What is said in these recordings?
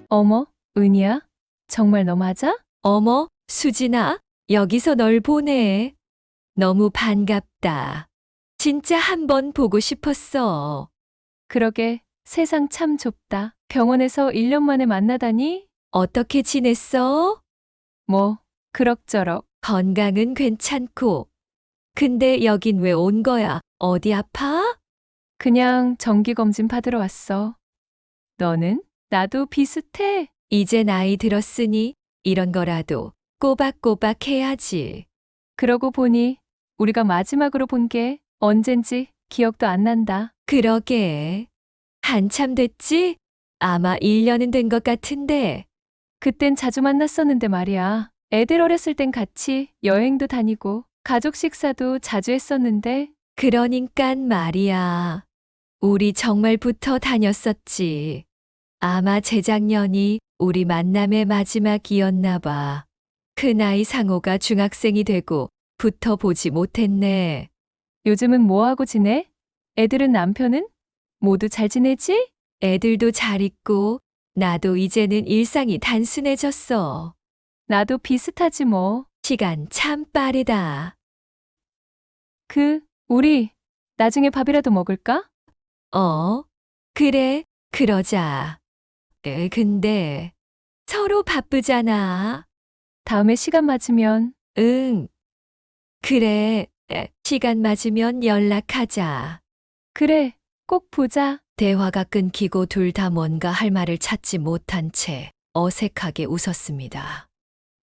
어머, 은희야? 정말 너 맞아? 어머, 수진아, 여기서 널 보네. 너무 반갑다. 진짜 한번 보고 싶었어. 그러게, 세상 참 좁다. 병원에서 1년 만에 만나다니? 어떻게 지냈어? 뭐, 그럭저럭. 건강은 괜찮고. 근데 여긴 왜 온 거야? 어디 아파? 그냥 정기검진 받으러 왔어. 너는? 나도 비슷해. 이제 나이 들었으니 이런 거라도 꼬박꼬박 해야지. 그러고 보니 우리가 마지막으로 본 게 언젠지 기억도 안 난다. 그러게. 한참 됐지? 아마 1년은 된 것 같은데. 그땐 자주 만났었는데 말이야. 애들 어렸을 땐 같이 여행도 다니고 가족 식사도 자주 했었는데 그러니깐 말이야. 우리 정말 붙어 다녔었지. 아마 재작년이 우리 만남의 마지막이었나 봐. 그 나이 상호가 중학생이 되고 붙어 보지 못했네. 요즘은 뭐 하고 지내? 애들은 남편은? 모두 잘 지내지? 애들도 잘 있고 나도 이제는 일상이 단순해졌어. 나도 비슷하지 뭐. 시간 참 빠르다. 우리 나중에 밥이라도 먹을까? 어? 그래, 그러자. 근데 서로 바쁘잖아. 다음에 시간 맞으면. 응, 그래. 시간 맞으면 연락하자. 그래, 꼭 보자. 대화가 끊기고 둘 다 뭔가 할 말을 찾지 못한 채 어색하게 웃었습니다.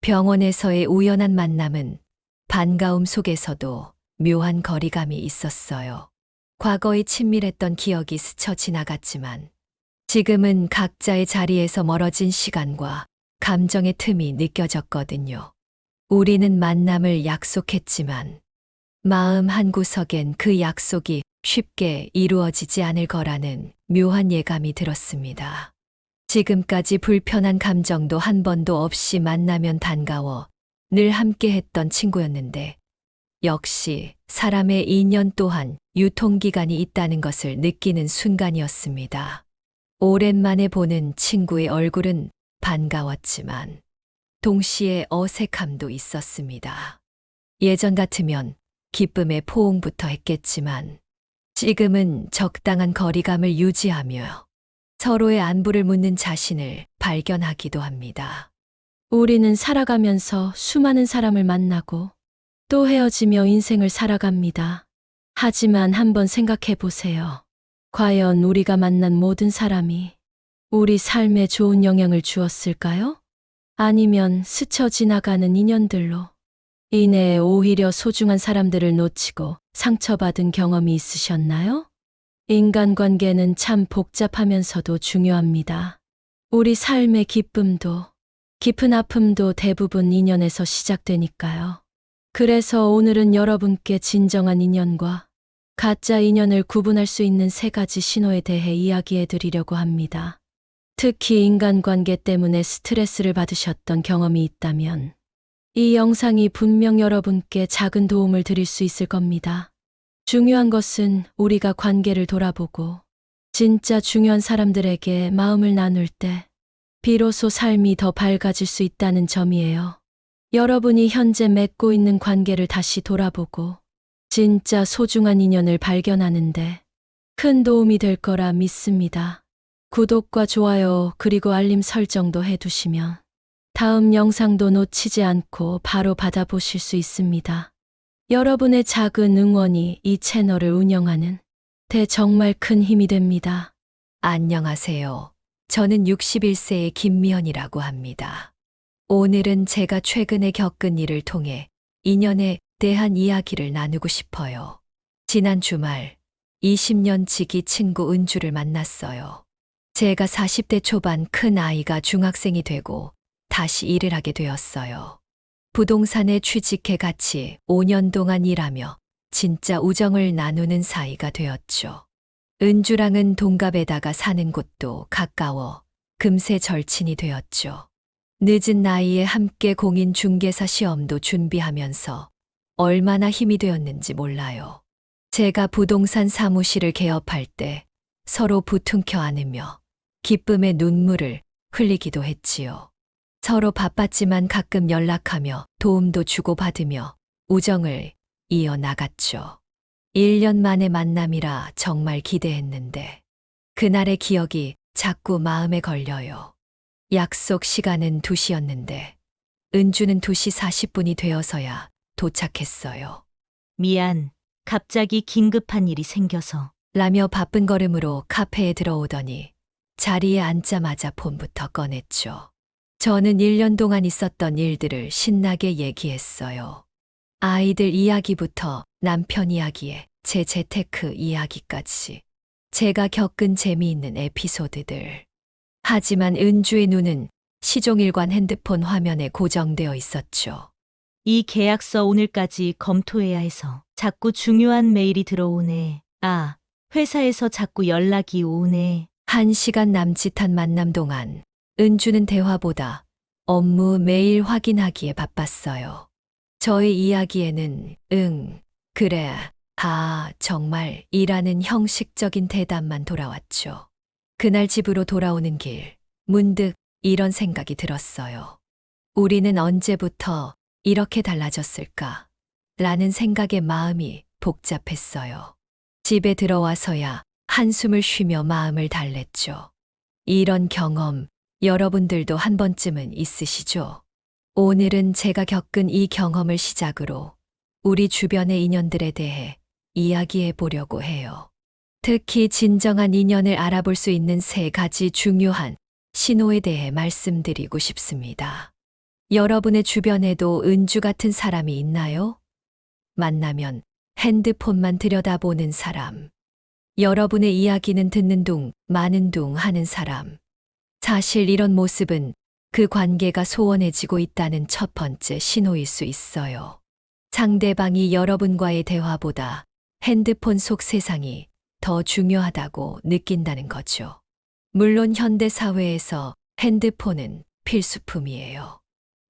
병원에서의 우연한 만남은 반가움 속에서도 묘한 거리감이 있었어요. 과거의 친밀했던 기억이 스쳐 지나갔지만 지금은 각자의 자리에서 멀어진 시간과 감정의 틈이 느껴졌거든요. 우리는 만남을 약속했지만 마음 한구석엔 그 약속이 쉽게 이루어지지 않을 거라는 묘한 예감이 들었습니다. 지금까지 불편한 감정도 한 번도 없이 만나면 반가워 늘 함께했던 친구였는데 역시 사람의 인연 또한 유통기간이 있다는 것을 느끼는 순간이었습니다. 오랜만에 보는 친구의 얼굴은 반가웠지만 동시에 어색함도 있었습니다. 예전 같으면 기쁨의 포옹부터 했겠지만 지금은 적당한 거리감을 유지하며 서로의 안부를 묻는 자신을 발견하기도 합니다. 우리는 살아가면서 수많은 사람을 만나고 또 헤어지며 인생을 살아갑니다. 하지만 한번 생각해 보세요. 과연 우리가 만난 모든 사람이 우리 삶에 좋은 영향을 주었을까요? 아니면 스쳐 지나가는 인연들로 인해 오히려 소중한 사람들을 놓치고 상처받은 경험이 있으셨나요? 인간관계는 참 복잡하면서도 중요합니다. 우리 삶의 기쁨도 깊은 아픔도 대부분 인연에서 시작되니까요. 그래서 오늘은 여러분께 진정한 인연과 가짜 인연을 구분할 수 있는 3가지 신호에 대해 이야기해 드리려고 합니다. 특히 인간관계 때문에 스트레스를 받으셨던 경험이 있다면 이 영상이 분명 여러분께 작은 도움을 드릴 수 있을 겁니다. 중요한 것은 우리가 관계를 돌아보고 진짜 중요한 사람들에게 마음을 나눌 때 비로소 삶이 더 밝아질 수 있다는 점이에요. 여러분이 현재 맺고 있는 관계를 다시 돌아보고 진짜 소중한 인연을 발견하는데 큰 도움이 될 거라 믿습니다. 구독과 좋아요 그리고 알림 설정도 해두시면 다음 영상도 놓치지 않고 바로 받아보실 수 있습니다. 여러분의 작은 응원이 이 채널을 운영하는 데 정말 큰 힘이 됩니다. 안녕하세요. 저는 61세의 김미연이라고 합니다. 오늘은 제가 최근에 겪은 일을 통해 인연에 대한 이야기를 나누고 싶어요. 지난 주말 20년 지기 친구 은주를 만났어요. 제가 40대 초반 큰 아이가 중학생이 되고 다시 일을 하게 되었어요. 부동산에 취직해 같이 5년 동안 일하며 진짜 우정을 나누는 사이가 되었죠. 은주랑은 동갑에다가 사는 곳도 가까워 금세 절친이 되었죠. 늦은 나이에 함께 공인중개사 시험도 준비하면서 얼마나 힘이 되었는지 몰라요. 제가 부동산 사무실을 개업할 때 서로 부둥켜 안으며 기쁨의 눈물을 흘리기도 했지요. 서로 바빴지만 가끔 연락하며 도움도 주고받으며 우정을 이어나갔죠. 1년 만의 만남이라 정말 기대했는데 그날의 기억이 자꾸 마음에 걸려요. 약속 시간은 2시였는데 은주는 2시 40분이 되어서야 도착했어요. 미안. 갑자기 긴급한 일이 생겨서. 라며 바쁜 걸음으로 카페에 들어오더니 자리에 앉자마자 폰부터 꺼냈죠. 저는 1년 동안 있었던 일들을 신나게 얘기했어요. 아이들 이야기부터 남편 이야기에 제 재테크 이야기까지 제가 겪은 재미있는 에피소드들. 하지만 은주의 눈은 시종일관 핸드폰 화면에 고정되어 있었죠. 이 계약서 오늘까지 검토해야 해서 자꾸 중요한 메일이 들어오네. 아, 회사에서 자꾸 연락이 오네. 1시간 남짓한 만남 동안 은주는 대화보다 업무 메일 확인하기에 바빴어요. 저의 이야기에는 그래, 정말 이라는 형식적인 대답만 돌아왔죠. 그날 집으로 돌아오는 길, 문득 이런 생각이 들었어요. 우리는 언제부터 이렇게 달라졌을까? 라는 생각에 마음이 복잡했어요. 집에 들어와서야 한숨을 쉬며 마음을 달랬죠. 이런 경험 여러분들도 한 번쯤은 있으시죠? 오늘은 제가 겪은 이 경험을 시작으로 우리 주변의 인연들에 대해 이야기해 보려고 해요. 특히 진정한 인연을 알아볼 수 있는 3가지 중요한 신호에 대해 말씀드리고 싶습니다. 여러분의 주변에도 은주 같은 사람이 있나요? 만나면 핸드폰만 들여다보는 사람. 여러분의 이야기는 듣는 둥, 마는 둥 하는 사람. 사실 이런 모습은 그 관계가 소원해지고 있다는 첫 번째 신호일 수 있어요. 상대방이 여러분과의 대화보다 핸드폰 속 세상이 더 중요하다고 느낀다는 거죠. 물론 현대 사회에서 핸드폰은 필수품이에요.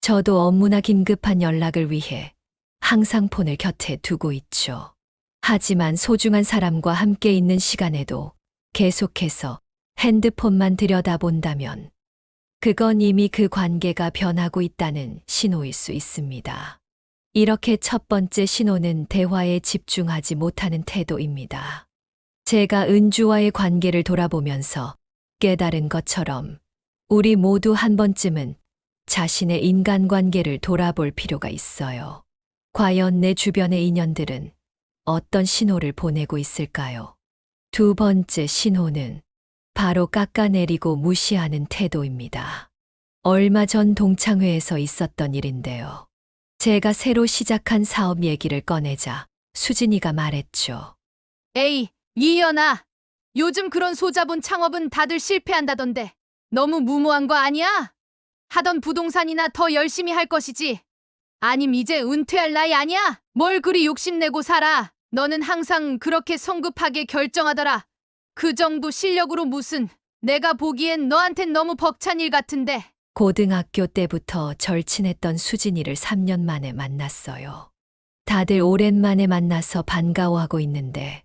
저도 업무나 긴급한 연락을 위해 항상 폰을 곁에 두고 있죠. 하지만 소중한 사람과 함께 있는 시간에도 계속해서 핸드폰만 들여다본다면 그건 이미 그 관계가 변하고 있다는 신호일 수 있습니다. 이렇게 첫 번째 신호는 대화에 집중하지 못하는 태도입니다. 제가 은주와의 관계를 돌아보면서 깨달은 것처럼 우리 모두 한 번쯤은 자신의 인간관계를 돌아볼 필요가 있어요. 과연 내 주변의 인연들은 어떤 신호를 보내고 있을까요? 2번째 신호는 바로 깎아내리고 무시하는 태도입니다. 얼마 전 동창회에서 있었던 일인데요. 제가 새로 시작한 사업 얘기를 꺼내자 수진이가 말했죠. 에이, 이연아. 요즘 그런 소자본 창업은 다들 실패한다던데. 너무 무모한 거 아니야? 하던 부동산이나 더 열심히 할 것이지. 아님 이제 은퇴할 나이 아니야? 뭘 그리 욕심내고 살아. 너는 항상 그렇게 성급하게 결정하더라. 그 정도 실력으로 무슨. 내가 보기엔 너한텐 너무 벅찬 일 같은데. 고등학교 때부터 절친했던 수진이를 3년 만에 만났어요. 다들 오랜만에 만나서 반가워하고 있는데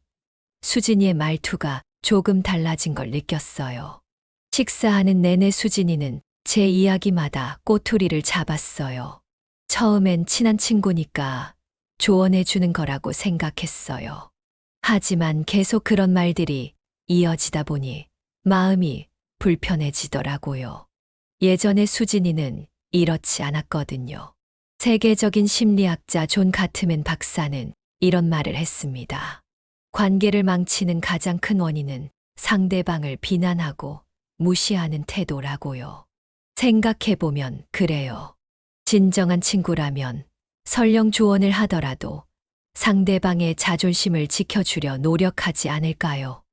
수진이의 말투가 조금 달라진 걸 느꼈어요. 식사하는 내내 수진이는 제 이야기마다 꼬투리를 잡았어요. 처음엔 친한 친구니까 조언해 주는 거라고 생각했어요. 하지만 계속 그런 말들이 이어지다 보니 마음이 불편해지더라고요. 예전에 수진이는 이렇지 않았거든요. 세계적인 심리학자 존 가트맨 박사는 이런 말을 했습니다. 관계를 망치는 가장 큰 원인은 상대방을 비난하고 무시하는 태도라고요. 생각해보면 그래요. 진정한 친구라면 설령 조언을 하더라도 상대방의 자존심을 지켜주려 노력하지 않을까요?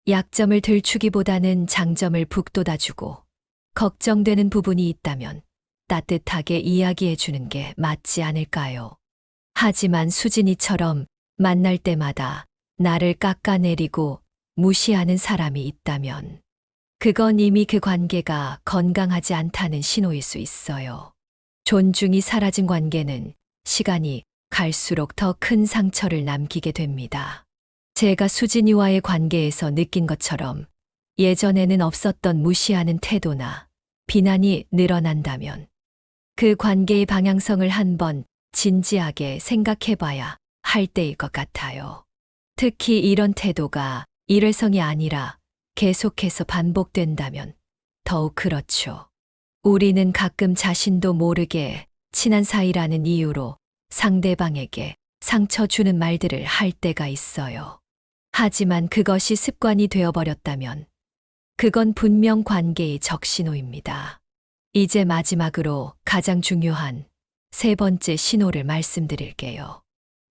약점을 들추기보다는 장점을 북돋아주고 걱정되는 부분이 있다면 따뜻하게 이야기해 주는 게 맞지 않을까요? 하지만 수진이처럼 만날 때마다 나를 깎아내리고 무시하는 사람이 있다면 그건 이미 그 관계가 건강하지 않다는 신호일 수 있어요. 존중이 사라진 관계는 시간이 갈수록 더 큰 상처를 남기게 됩니다. 제가 수진이와의 관계에서 느낀 것처럼 예전에는 없었던 무시하는 태도나 비난이 늘어난다면 그 관계의 방향성을 한번 진지하게 생각해 봐야 할 때일 것 같아요. 특히 이런 태도가 일회성이 아니라 계속해서 반복된다면 더욱 그렇죠. 우리는 가끔 자신도 모르게 친한 사이라는 이유로 상대방에게 상처 주는 말들을 할 때가 있어요. 하지만 그것이 습관이 되어버렸다면 그건 분명 관계의 적신호입니다. 이제 마지막으로 가장 중요한 세 번째 신호를 말씀드릴게요.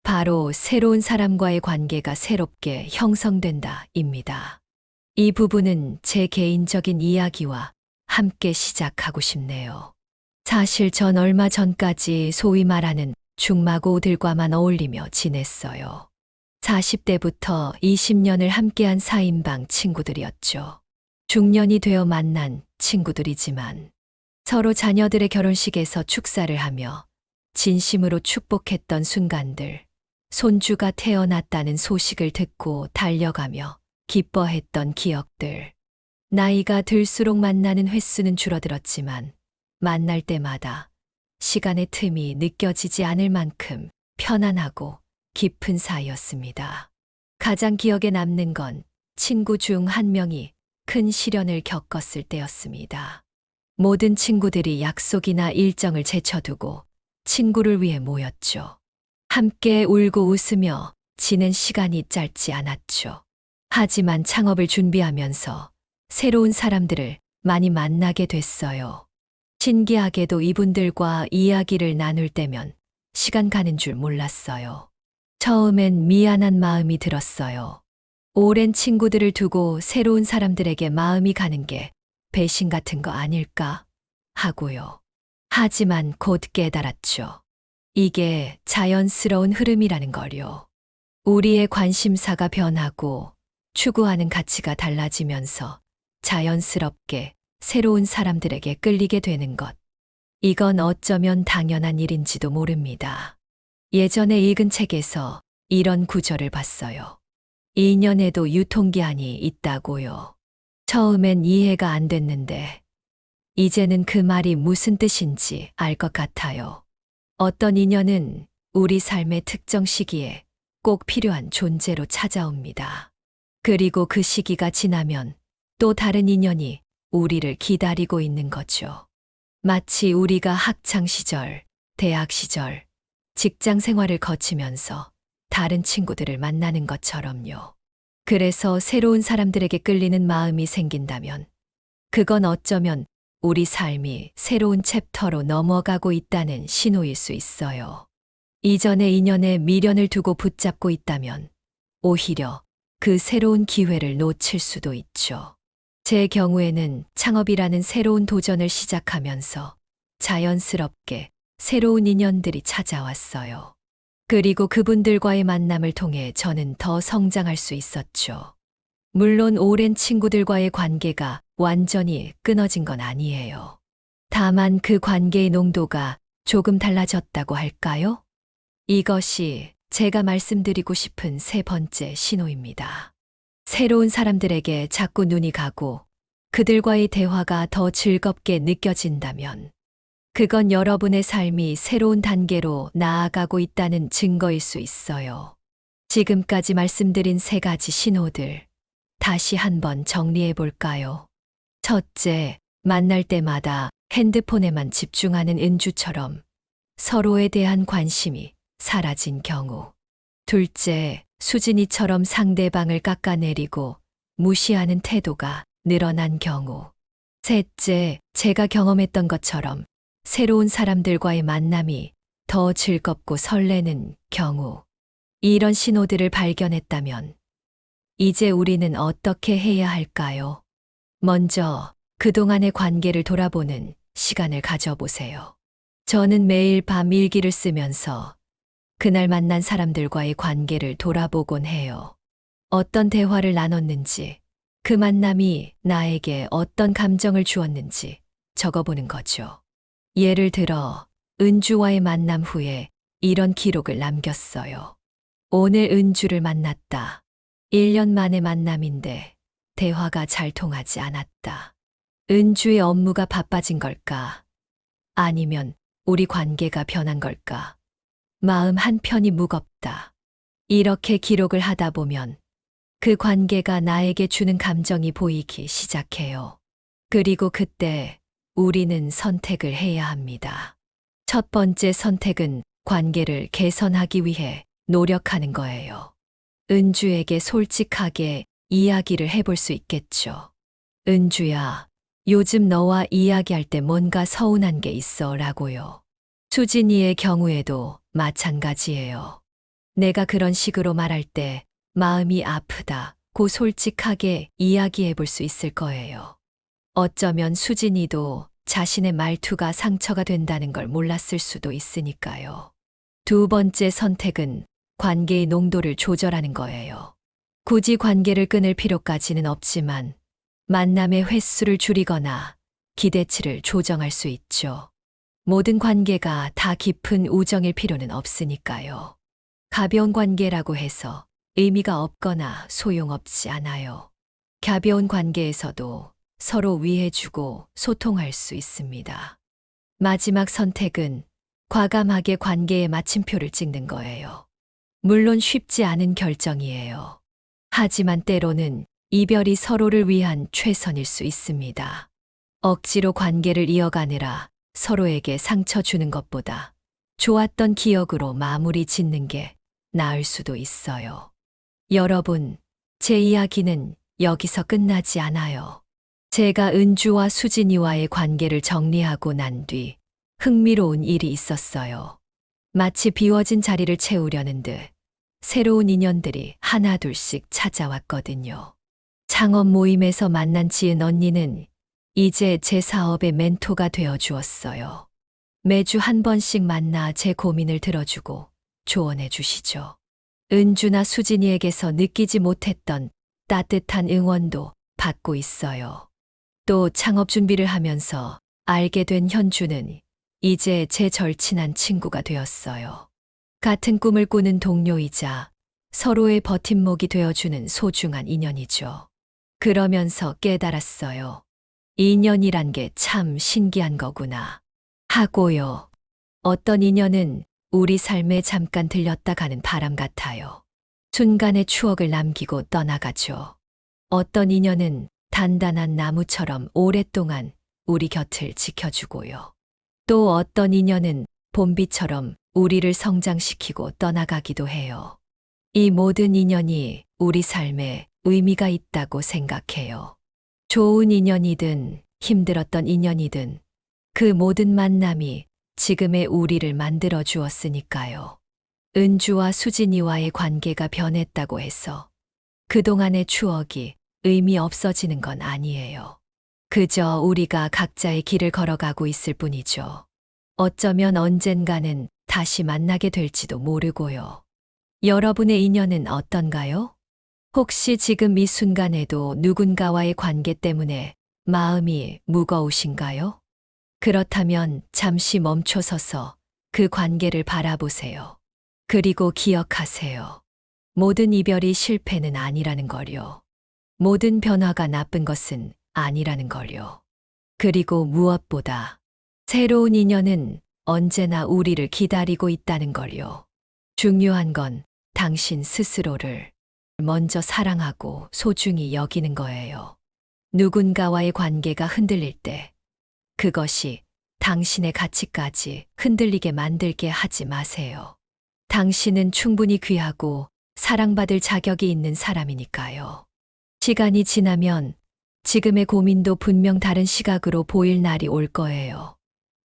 바로 새로운 사람과의 관계가 새롭게 형성된다입니다. 이 부분은 제 개인적인 이야기와 함께 시작하고 싶네요. 사실 전 얼마 전까지 소위 말하는 중마고들과만 어울리며 지냈어요. 40대부터 20년을 함께한 4인방 친구들이었죠. 중년이 되어 만난 친구들이지만 서로 자녀들의 결혼식에서 축사를 하며 진심으로 축복했던 순간들, 손주가 태어났다는 소식을 듣고 달려가며 기뻐했던 기억들. 나이가 들수록 만나는 횟수는 줄어들었지만 만날 때마다 시간의 틈이 느껴지지 않을 만큼 편안하고 깊은 사이였습니다. 가장 기억에 남는 건 친구 중 한 명이 큰 시련을 겪었을 때였습니다. 모든 친구들이 약속이나 일정을 제쳐두고 친구를 위해 모였죠. 함께 울고 웃으며 지낸 시간이 짧지 않았죠. 하지만 창업을 준비하면서 새로운 사람들을 많이 만나게 됐어요. 신기하게도 이분들과 이야기를 나눌 때면 시간 가는 줄 몰랐어요. 처음엔 미안한 마음이 들었어요. 오랜 친구들을 두고 새로운 사람들에게 마음이 가는 게 배신 같은 거 아닐까 하고요. 하지만 곧 깨달았죠. 이게 자연스러운 흐름이라는 걸요. 우리의 관심사가 변하고 추구하는 가치가 달라지면서 자연스럽게 새로운 사람들에게 끌리게 되는 것. 이건 어쩌면 당연한 일인지도 모릅니다. 예전에 읽은 책에서 이런 구절을 봤어요. 인연에도 유통기한이 있다고요. 처음엔 이해가 안 됐는데 이제는 그 말이 무슨 뜻인지 알 것 같아요. 어떤 인연은 우리 삶의 특정 시기에 꼭 필요한 존재로 찾아옵니다. 그리고 그 시기가 지나면 또 다른 인연이 우리를 기다리고 있는 거죠. 마치 우리가 학창 시절, 대학 시절, 직장 생활을 거치면서 다른 친구들을 만나는 것처럼요. 그래서 새로운 사람들에게 끌리는 마음이 생긴다면 그건 어쩌면 우리 삶이 새로운 챕터로 넘어가고 있다는 신호일 수 있어요. 이전의 인연에 미련을 두고 붙잡고 있다면 오히려 그 새로운 기회를 놓칠 수도 있죠. 제 경우에는 창업이라는 새로운 도전을 시작하면서 자연스럽게 새로운 인연들이 찾아왔어요. 그리고 그분들과의 만남을 통해 저는 더 성장할 수 있었죠. 물론 오랜 친구들과의 관계가 완전히 끊어진 건 아니에요. 다만 그 관계의 농도가 조금 달라졌다고 할까요? 이것이 제가 말씀드리고 싶은 세 번째 신호입니다. 새로운 사람들에게 자꾸 눈이 가고 그들과의 대화가 더 즐겁게 느껴진다면 그건 여러분의 삶이 새로운 단계로 나아가고 있다는 증거일 수 있어요. 지금까지 말씀드린 세 가지 신호들 다시 한번 정리해 볼까요? 첫째, 만날 때마다 핸드폰에만 집중하는 은주처럼 서로에 대한 관심이 사라진 경우. 둘째, 수진이처럼 상대방을 깎아내리고 무시하는 태도가 늘어난 경우. 셋째, 제가 경험했던 것처럼 새로운 사람들과의 만남이 더 즐겁고 설레는 경우. 이런 신호들을 발견했다면 이제 우리는 어떻게 해야 할까요? 먼저 그동안의 관계를 돌아보는 시간을 가져보세요. 저는 매일 밤 일기를 쓰면서 그날 만난 사람들과의 관계를 돌아보곤 해요. 어떤 대화를 나눴는지, 그 만남이 나에게 어떤 감정을 주었는지 적어보는 거죠. 예를 들어 은주와의 만남 후에 이런 기록을 남겼어요. 오늘 은주를 만났다. 1년 만의 만남인데 대화가 잘 통하지 않았다. 은주의 업무가 바빠진 걸까? 아니면 우리 관계가 변한 걸까? 마음 한편이 무겁다. 이렇게 기록을 하다 보면 그 관계가 나에게 주는 감정이 보이기 시작해요. 그리고 그때 우리는 선택을 해야 합니다. 첫 번째 선택은 관계를 개선하기 위해 노력하는 거예요. 은주에게 솔직하게 이야기를 해볼 수 있겠죠. 은주야, 요즘 너와 이야기할 때 뭔가 서운한 게 있어 라고요. 수진이의 경우에도 마찬가지예요. 내가 그런 식으로 말할 때 마음이 아프다고 솔직하게 이야기해 볼 수 있을 거예요. 어쩌면 수진이도 자신의 말투가 상처가 된다는 걸 몰랐을 수도 있으니까요. 두 번째 선택은 관계의 농도를 조절하는 거예요. 굳이 관계를 끊을 필요까지는 없지만 만남의 횟수를 줄이거나 기대치를 조정할 수 있죠. 모든 관계가 다 깊은 우정일 필요는 없으니까요. 가벼운 관계라고 해서 의미가 없거나 소용없지 않아요. 가벼운 관계에서도 서로 위해주고 소통할 수 있습니다. 마지막 선택은 과감하게 관계에 마침표를 찍는 거예요. 물론 쉽지 않은 결정이에요. 하지만 때로는 이별이 서로를 위한 최선일 수 있습니다. 억지로 관계를 이어가느라 서로에게 상처 주는 것보다 좋았던 기억으로 마무리 짓는 게 나을 수도 있어요. 여러분, 제 이야기는 여기서 끝나지 않아요. 제가 은주와 수진이와의 관계를 정리하고 난 뒤 흥미로운 일이 있었어요. 마치 비워진 자리를 채우려는 듯 새로운 인연들이 하나둘씩 찾아왔거든요. 창업 모임에서 만난 지은 언니는 이제 제 사업의 멘토가 되어 주었어요. 매주 한 번씩 만나 제 고민을 들어주고 조언해 주시죠. 은주나 수진이에게서 느끼지 못했던 따뜻한 응원도 받고 있어요. 또 창업 준비를 하면서 알게 된 현주는 이제 제 절친한 친구가 되었어요. 같은 꿈을 꾸는 동료이자 서로의 버팀목이 되어주는 소중한 인연이죠. 그러면서 깨달았어요. 인연이란 게 참 신기한 거구나. 하고요. 어떤 인연은 우리 삶에 잠깐 들렸다 가는 바람 같아요. 순간의 추억을 남기고 떠나가죠. 어떤 인연은 단단한 나무처럼 오랫동안 우리 곁을 지켜주고요. 또 어떤 인연은 봄비처럼 우리를 성장시키고 떠나가기도 해요. 이 모든 인연이 우리 삶에 의미가 있다고 생각해요. 좋은 인연이든 힘들었던 인연이든 그 모든 만남이 지금의 우리를 만들어 주었으니까요. 은주와 수진이와의 관계가 변했다고 해서 그동안의 추억이 의미 없어지는 건 아니에요. 그저 우리가 각자의 길을 걸어가고 있을 뿐이죠. 어쩌면 언젠가는 다시 만나게 될지도 모르고요. 여러분의 인연은 어떤가요? 혹시 지금 이 순간에도 누군가와의 관계 때문에 마음이 무거우신가요? 그렇다면 잠시 멈춰서서 그 관계를 바라보세요. 그리고 기억하세요. 모든 이별이 실패는 아니라는 걸요. 모든 변화가 나쁜 것은 아니라는 걸요. 그리고 무엇보다 새로운 인연은 언제나 우리를 기다리고 있다는 걸요. 중요한 건 당신 스스로를 먼저 사랑하고 소중히 여기는 거예요. 누군가와의 관계가 흔들릴 때 그것이 당신의 가치까지 흔들리게 만들게 하지 마세요. 당신은 충분히 귀하고 사랑받을 자격이 있는 사람이니까요. 시간이 지나면 지금의 고민도 분명 다른 시각으로 보일 날이 올 거예요.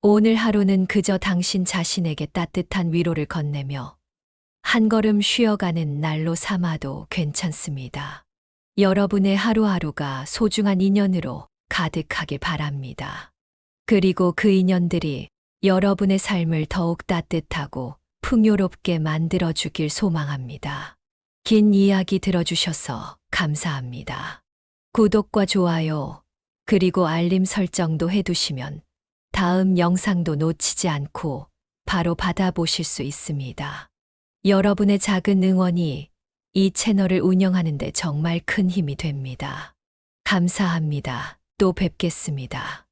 오늘 하루는 그저 당신 자신에게 따뜻한 위로를 건네며 한 걸음 쉬어가는 날로 삼아도 괜찮습니다. 여러분의 하루하루가 소중한 인연으로 가득하길 바랍니다. 그리고 그 인연들이 여러분의 삶을 더욱 따뜻하고 풍요롭게 만들어주길 소망합니다. 긴 이야기 들어주셔서 감사합니다. 구독과 좋아요, 그리고 알림 설정도 해두시면 다음 영상도 놓치지 않고 바로 받아보실 수 있습니다. 여러분의 작은 응원이 이 채널을 운영하는데 정말 큰 힘이 됩니다. 감사합니다. 또 뵙겠습니다.